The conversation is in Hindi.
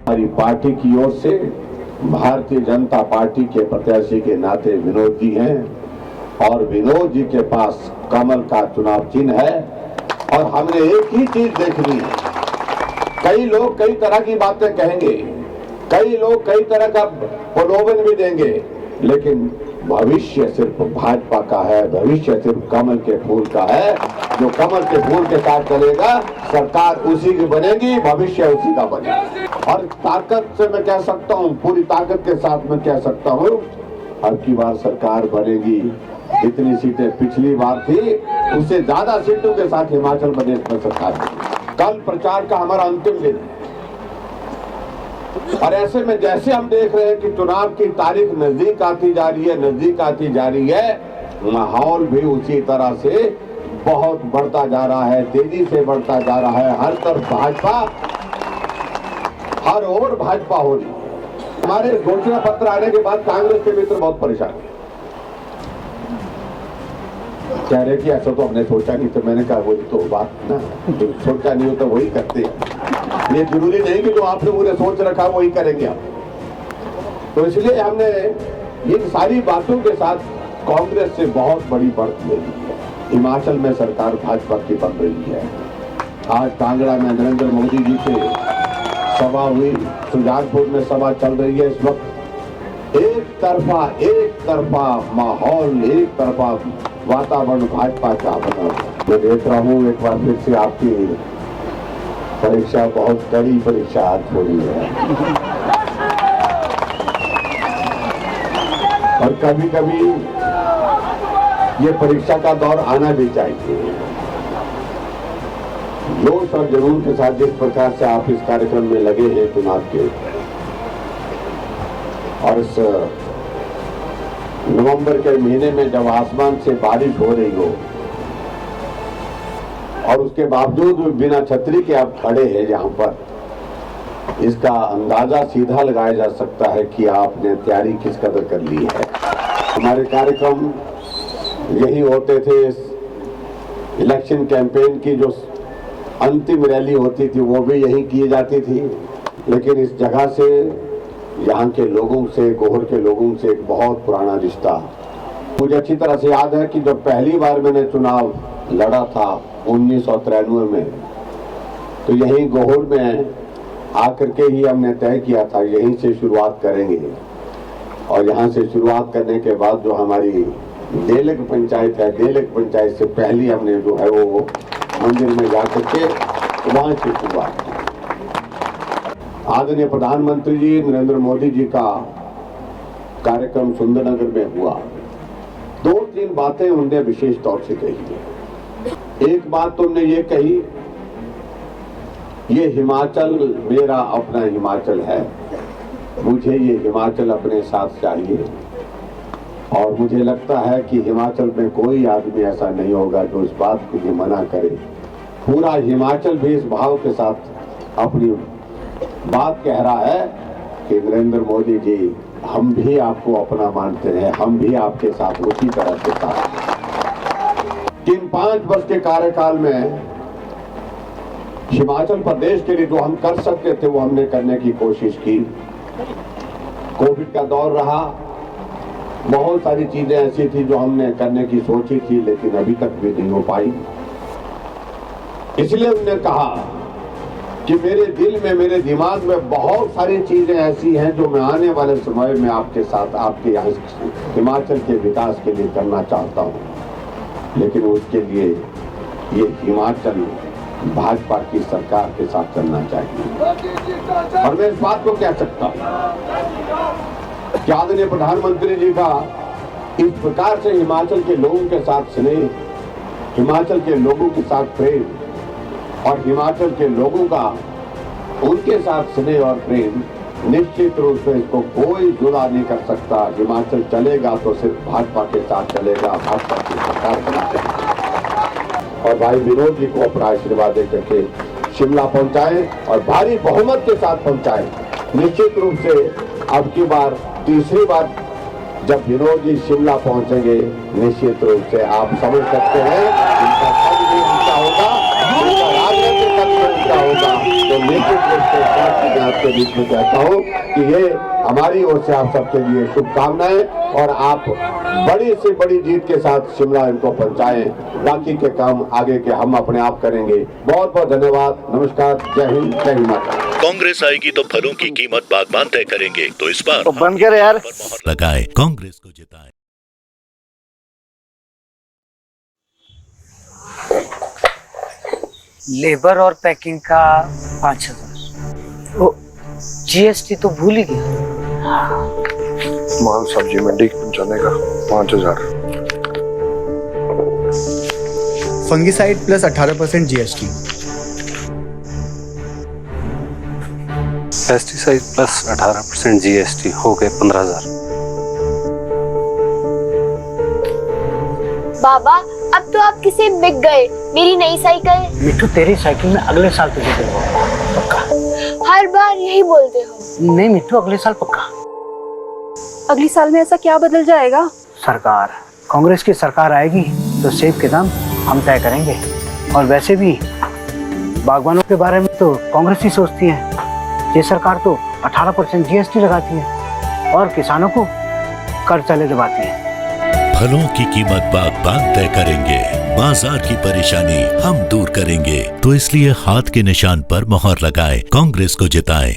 हमारी पार्टी की ओर से भारतीय जनता पार्टी के प्रत्याशी के नाते विनोद जी हैं और विनोद जी के पास कमल का चुनाव चिन्ह है। और हमने एक ही चीज देखनी है, कई लोग कई तरह की बातें कहेंगे, कई लोग कई तरह का प्रलोभन भी देंगे, लेकिन भविष्य सिर्फ भाजपा का है, भविष्य सिर्फ कमल के फूल का है। जो कमल के फूल के साथ चलेगा, सरकार उसी की बनेगी, भविष्य उसी का बनेगा। और ताकत से मैं कह सकता हूँ, पूरी ताकत के साथ मैं कह सकता हूँ, अब की बार सरकार बनेगी। जितनी सीटें पिछली बार थी, उससे ज्यादा सीटों के साथ हिमाचल प्रदेश में सरकार बनेगी। कल प्रचार का हमारा अंतिम दिन है और ऐसे में जैसे हम देख रहे हैं कि चुनाव की तारीख नजदीक आती जा रही है, नजदीक आती जा रही है, माहौल भी उसी तरह से बहुत बढ़ता जा रहा है, तेजी से बढ़ता जा रहा है। हर तरफ भाजपा, हर ओर भाजपा हो रही है। हमारे घोषणा पत्र आने के बाद कांग्रेस के मित्र बहुत परेशान है, कह रहे कि ऐसा तो हमने सोचा नहीं। तो मैंने कहा वही तो बात ना, जो सोचा नहीं हो तो वही करते हैं। ये जरूरी नहीं कि जो आप लोगों ने सोच रखा वही करेंगे आप। तो इसलिए हमने इन सारी बातों के साथ कांग्रेस से बहुत बड़ी बढ़त ले ली है। हिमाचल में सरकार भाजपा की बन रही है। आज कांगड़ा में नरेंद्र मोदी जी से सभा हुई, सुजानपुर में सभा चल रही है इस वक्त। एक तरफा माहौल, एक तरफा वातावरण भाजपा का बना। मैं देख रहा हूँ एक बार फिर से आपकी परीक्षा, बहुत कड़ी परीक्षा आज हो रही है और कभी कभी ये परीक्षा का दौर आना भी चाहिए। जोश और जुनून के साथ जिस प्रकार से आप इस कार्यक्रम में लगे हैं चुनाव के, और इस नवंबर के महीने में जब आसमान से बारिश हो रही हो और उसके बावजूद बिना छतरी के आप खड़े हैं यहाँ पर, इसका अंदाजा सीधा लगाया जा सकता है कि आपने तैयारी किस कदर कर ली है। हमारे कार्यक्रम यही होते थे। इलेक्शन कैंपेन की जो अंतिम रैली होती थी वो भी यही की जाती थी, लेकिन इस जगह से, यहाँ के लोगों से, गोहर के लोगों से एक बहुत पुराना रिश्ता मुझे अच्छी तरह से याद है कि जब पहली बार मैंने चुनाव लड़ा था 1993 में, तो यही गोहर में आकर के ही हमने तय किया था यहीं से शुरुआत करेंगे। और यहाँ से शुरुआत करने के बाद जो हमारी डेलक पंचायत है, डेलक पंचायत से पहले हमने जो है वो मंदिर में जाकर के वहाँ से शुरुआत की। आदरणीय प्रधानमंत्री जी नरेंद्र मोदी जी का कार्यक्रम सुंदरनगर में हुआ। 2-3 बातें उनने विशेष तौर से कही है। एक बात तो उन्होंने ये कही, ये हिमाचल मेरा अपना हिमाचल है, मुझे ये हिमाचल अपने साथ चाहिए। और मुझे लगता है कि हिमाचल में कोई आदमी ऐसा नहीं होगा जो इस बात को भी मना करे। पूरा हिमाचल भी इस भाव के साथ अपनी बात कह रहा है कि नरेंद्र मोदी जी, हम भी आपको अपना मानते हैं, हम भी आपके साथ उसी तरह से साथ। इन 5 वर्ष के कार्यकाल में हिमाचल प्रदेश के लिए जो हम कर सकते थे वो हमने करने की कोशिश की। कोविड का दौर रहा, बहुत सारी चीजें ऐसी थी जो हमने करने की सोची थी लेकिन अभी तक भी नहीं हो पाई। इसलिए उन्होंने कहा कि मेरे दिल में, मेरे दिमाग में बहुत सारी चीजें ऐसी हैं जो मैं आने वाले समय में आपके साथ, आपके यहाँ हिमाचल के विकास के लिए करना चाहता हूँ, लेकिन उसके लिए ये हिमाचल भाजपा की सरकार के साथ चलना चाहिए। और मैं इस बात को कह सकता हूँ कि आदरणीय प्रधानमंत्री जी का इस प्रकार से हिमाचल के लोगों के साथ स्नेह, हिमाचल के लोगों के साथ प्रेम और हिमाचल के लोगों का उनके साथ स्नेह और प्रेम, निश्चित रूप से इसको कोई जुदा नहीं कर सकता। हिमाचल चलेगा तो सिर्फ भाजपा के साथ चलेगा, भाजपा की सरकार चलेगी। और भाई विनोद जी को अपना आशीर्वाद देकर के शिमला पहुंचाएं और भारी बहुमत के साथ पहुंचाएं। निश्चित रूप से अब की बार, तीसरी बार जब विनोद जी शिमला पहुंचेंगे, निश्चित रूप से आप समझ सकते हैं इनका पद भी ऊंचा होगा, इनका राजनीतिक का होगा तो निश्चित रूप से पार्टी मैं आपके बीच में कहता हूँ कि ये हमारी ओर से आप सबके लिए शुभकामनाएं और आप बड़ी से बड़ी जीत के साथ शिमला इनको पहुंचाएं। बाकी के काम आगे के हम अपने आप करेंगे। बहुत बहुत धन्यवाद। नमस्कार। जय हिंद, जय हिंद माता। कांग्रेस आएगी तो फलों की कीमत बागबान तय करेंगे। तो इस बार तो बंद कर यार। मोहर लगाए, कांग्रेस को जिताए। लेबर और पैकिंग का 5,000। ओ जीएसटी तो भूल ही गया। माल सब्जी मंडी पहुंचाने का 5,000। Fungicide plus 18% GST. Pesticide plus 18% GST हो गए 15,000। बाबा अब तो आप किसे बिक गए। मेरी नई साइकिल। मिट्टू तेरी साइकिल में अगले साल तुझे दूंगा पक्का। हर बार यही बोलते हो। नहीं मिट्टू, अगले साल पक्का। अगली साल में ऐसा क्या बदल जाएगा? सरकार, कांग्रेस की सरकार आएगी तो सेब के दाम हम तय करेंगे। और वैसे भी बागवानों के बारे में तो कांग्रेस ही सोचती है। ये सरकार तो 18% जीएसटी लगाती है और किसानों को कर चले दबाती है। फलों की कीमत बागबान तय करेंगे, बाजार की परेशानी हम दूर करेंगे। तो इसलिए हाथ के निशान पर मोहर लगाए, कांग्रेस को जिताएं।